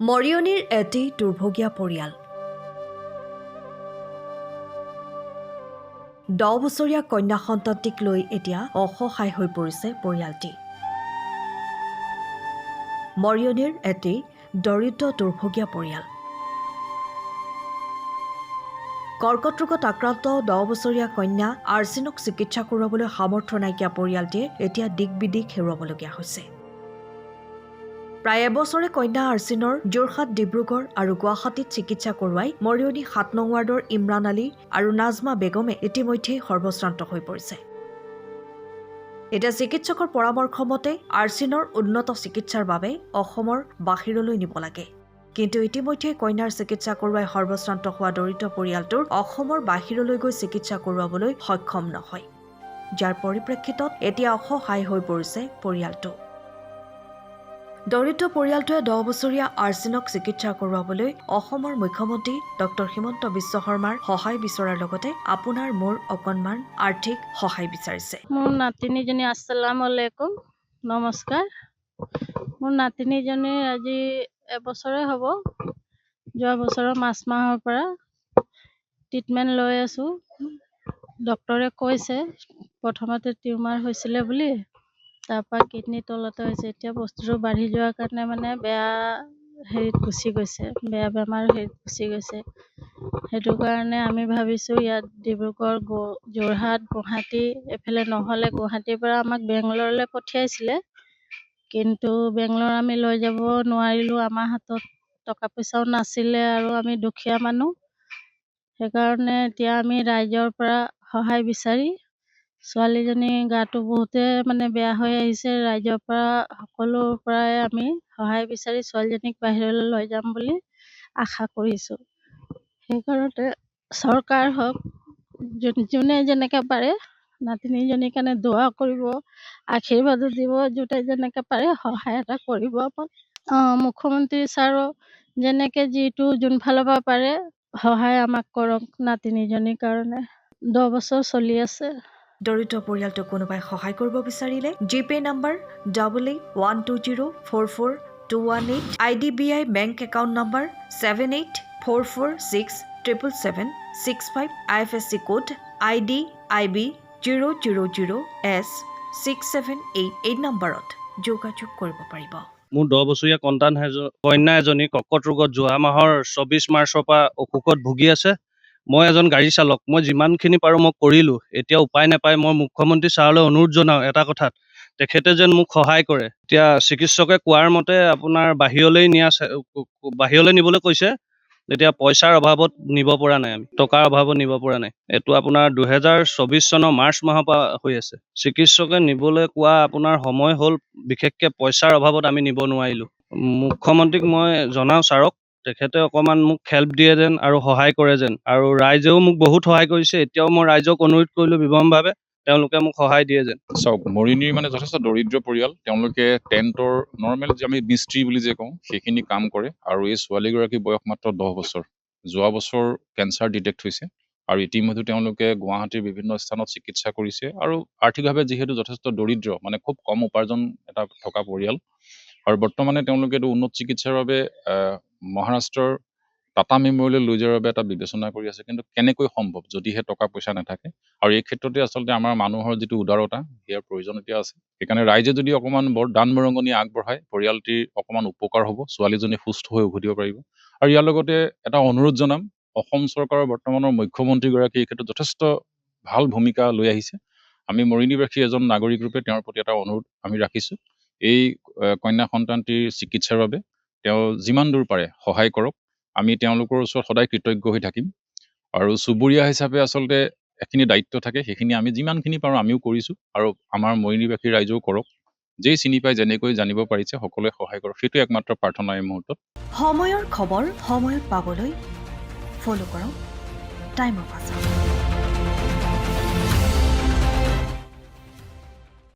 মৰিয়নিৰ এটি দুৰ্ভগীয়া পৰিয়াল। 10 বছৰীয়া কন্যা সন্তানটিক লৈ এতিয়া অসহায় হৈ পৰিছে পৰিয়ালটি। মৰিয়নিৰ এটি দৰিদ্ৰ দুৰ্ভগীয়া পৰিয়াল। কৰ্কট ৰোগত আক্ৰান্ত 10 বছৰীয়া কন্যা আৰ্চিনক চিকিৎসা কৰোৱাবলৈ সামৰ্থ্য নাইকিয়া পৰিয়ালটিয়ে এতিয়া দিক-বিদিক হেৰুৱাবলগীয়া হৈছে। প্ৰায় এবছৰে কন্যা আৰ্চিনৰ যোৰহাট, ডিব্ৰুগড় আৰু গুৱাহাটীত চিকিৎসা কৰোৱাই মৰিয়নি 7 নং ৱাৰ্ডৰ ইমৰান আলী আৰু নাজমা বেগমে ইতিমধ্যেই সৰ্বশ্ৰান্ত হৈ পৰিছে। এতিয়া চিকিৎসকৰ পৰামৰ্শ মতে আৰ্চিনৰ উন্নত চিকিৎসাৰ বাবে অসমৰ বাহিৰলৈ নিব লাগে। কিন্তু ইতিমধ্যে কন্যাৰ চিকিৎসা কৰোৱাই সৰ্বশ্ৰান্ত হোৱা দৰিদ্ৰ পৰিয়ালটোৰ অসমৰ বাহিৰলৈ গৈ চিকিৎসা কৰোৱাবলৈ সক্ষম নহয়, যাৰ পৰিপ্ৰেক্ষিতত এতিয়া অসহায় হৈ পৰিছে পৰিয়ালটো। দৰিদ্ৰ পৰিয়ালটোৱে 10 বছৰীয়া আৰ্চিনক চিকিৎসা কৰোৱাবলৈ অসমৰ মুখ্যমন্ত্ৰী ডক্টৰ হিমন্ত বিশ্ব শৰ্মাৰ সহায় বিচৰাৰ লগতে আপোনাৰ মোৰ অকণমান আৰ্থিক সহায় বিচাৰিছে। মোৰ নাতিনীজনী, আসসালামু আলাইকুম, নমস্কাৰ। মোৰ নাতিনীজনী আজি এবছৰে হ'ব। যোৱা বছৰৰ মাৰ্চ মাহৰ পৰা ট্ৰিটমেণ্ট লৈ আছোঁ। ডক্টৰে কৈছে প্ৰথমতে টিউমাৰ হৈছিলে বুলি, তাৰপৰা কিডনীৰ তলতে হৈছে। এতিয়া বস্তুটো বাঢ়ি যোৱাৰ কাৰণে বেয়া হেৰিত গুচি গৈছে, বেয়া বেমাৰ হেৰিত গুচি গৈছে। সেইটো কাৰণে আমি ভাবিছোঁ ইয়াত ডিব্ৰুগড়, যোৰহাট, গুৱাহাটী এইফালে নহ'লে গুৱাহাটীৰ পৰা আমাক বেংগলৰলৈ পঠিয়াইছিলে, কিন্তু বেংগলৰ আমি লৈ যাব নোৱাৰিলোঁ। আমাৰ হাতত টকা পইচাও নাছিলে আৰু আমি দুখীয়া মানুহ। সেইকাৰণে এতিয়া আমি ৰাইজৰ পৰা সহায় বিচাৰি, ছোৱালীজনীৰ গাটো বহুতে বেয়া হৈ আহিছে, ৰাইজৰ পৰা সকলোৰ পৰাই আমি সহায় বিচাৰি ছোৱালীজনীক বাহিৰলৈ লৈ যাম বুলি আশা কৰিছোঁ। সেইকাৰণতে চৰকাৰ হওক, যোনে যেনেকৈ পাৰে নাতিনীজনীৰ কাৰণে দোৱা কৰিব, আশীৰ্বাদো দিব, যোনে যেনেকৈ পাৰে সহায় এটা কৰিব। মুখ্যমন্ত্ৰী ছাৰো যেনেকৈ যোনফালৰ পৰা পাৰে সহায় আমাক কৰক নাতিনীজনীৰ কাৰণে। 10 বছৰ চলি আছে। দৰিদ্ৰ পৰিয়ালটোক কোনোবাই সহায় কৰিব বিচাৰিলে GPay number 8812044218, IDBI bank account number 7844677765, IFSC code IDIB 000S678 এই নম্বৰত যোগাযোগ কৰিব পাৰিব। মোৰ 10 বছৰীয়া কন্যা এজনী কৰ্কট ৰোগত যোৱা মাহৰ 24 মাৰ্চৰ পৰা অসুখত ভুগি আছে। মই এজন গাড়ী চালক, মই যিমানখিনি পাৰোঁ মই কৰিলোঁ। এতিয়া উপায় নাপায় মই মুখ্যমন্ত্ৰী ছাৰলৈ অনুৰোধ জনাওঁ এটা কথাত, তেখেতে যেন মোক সহায় কৰে। এতিয়া চিকিৎসকে কোৱাৰ মতে আপোনাৰ বাহিৰলৈ নিবলৈ কৈছে। এতিয়া পইচাৰ অভাৱত নিব পৰা নাই, আমি টকাৰ অভাৱত নিব পৰা নাই। এইটো আপোনাৰ 2024 চনৰ মাৰ্চ মাহৰ পৰা হৈ আছে। চিকিৎসকে নিবলৈ কোৱা আপোনাৰ সময় হ'ল, বিশেষকৈ পইচাৰ অভাৱত আমি নিব নোৱাৰিলোঁ। মুখ্যমন্ত্ৰীক মই জনাওঁ ছাৰক, তেখেতে অকণমান মোক হেল্প দিয়ে যেন আৰু সহায় কৰে যেন। আৰু ৰাইজেও মোক বহুত সহায় কৰিছে। এতিয়াও মই ৰাইজক অনুৰোধ কৰিলোঁ বিনম্ৰভাৱে, তেওঁলোকে মোক সহায় দিয়ে যেন। চাওক, মৰিয়নিৰ যথেষ্ট দৰিদ্ৰ পৰিয়াল। তেওঁলোকে টেণ্টৰ নৰ্মেল যে আমি মিস্ত্ৰী বুলি যে কওঁ, সেইখিনি কাম কৰে। আৰু এই ছোৱালীগৰাকী বয়স মাত্ৰ 10 বছৰ। যোৱা বছৰ কেঞ্চাৰ ডিটেক্ট হৈছে আৰু ইতিমধ্যে তেওঁলোকে গুৱাহাটীৰ বিভিন্ন স্থানত চিকিৎসা কৰিছে। আৰু আৰ্থিকভাৱে যিহেতু যথেষ্ট দৰিদ্ৰ, খুব কম উপাৰ্জন এটা থকা পৰিয়াল, আৰু বৰ্তমানে তেওঁলোকে এইটো উন্নত চিকিৎসাৰ বাবে মহাৰাষ্ট্ৰৰ টাটা মেমৰিয়েললৈ লৈ যোৱাৰ বাবে এটা বিবেচনা কৰি আছে। কিন্তু কেনেকৈ সম্ভৱ যদিহে টকা পইচা নাথাকে? আৰু এই ক্ষেত্ৰতে আচলতে আমাৰ মানুহৰ যিটো উদাৰতা, ইয়াৰ প্ৰয়োজন এতিয়া আছে। সেইকাৰণে ৰাইজে যদি অকণমান দান বৰঙণি আগবঢ়ায়, পৰিয়ালটিৰ অকণমান উপকাৰ হ'ব, ছোৱালীজনী সুস্থ হৈ উভতিব পাৰিব। আৰু ইয়াৰ লগতে এটা অনুৰোধ জনাম, অসম চৰকাৰৰ বৰ্তমানৰ মুখ্যমন্ত্ৰীগৰাকী এই ক্ষেত্ৰত যথেষ্ট ভাল ভূমিকা লৈ আহিছে। আমি মৰিয়নিবাসী এজন নাগৰিক ৰূপে তেওঁৰ প্ৰতি এটা অনুৰোধ আমি ৰাখিছোঁ, এই কন্যা সন্তানটিৰ চিকিৎসাৰ বাবে তেওঁ যিমান দূৰ পাৰে সহায় কৰক। আমি তেওঁলোকৰ ওচৰত সদায় কৃতজ্ঞ হৈ থাকিম। আৰু চুবুৰীয়া হিচাপে আচলতে এখিনি দায়িত্ব থাকে, সেইখিনি আমি যিমানখিনি পাৰোঁ আমিও কৰিছোঁ, আৰু আমাৰ মৰিয়নিবাসী ৰাইজেও কৰক। যেই চিনি পাই, যেনেকৈ জানিব পাৰিছে সকলোৱে সহায় কৰক, সেইটো একমাত্ৰ প্ৰাৰ্থনা এই মুহূৰ্তত। সময়ৰ খবৰ সময়ত পাবলৈ ফ'ল' কৰক টাইম অফ আছাম।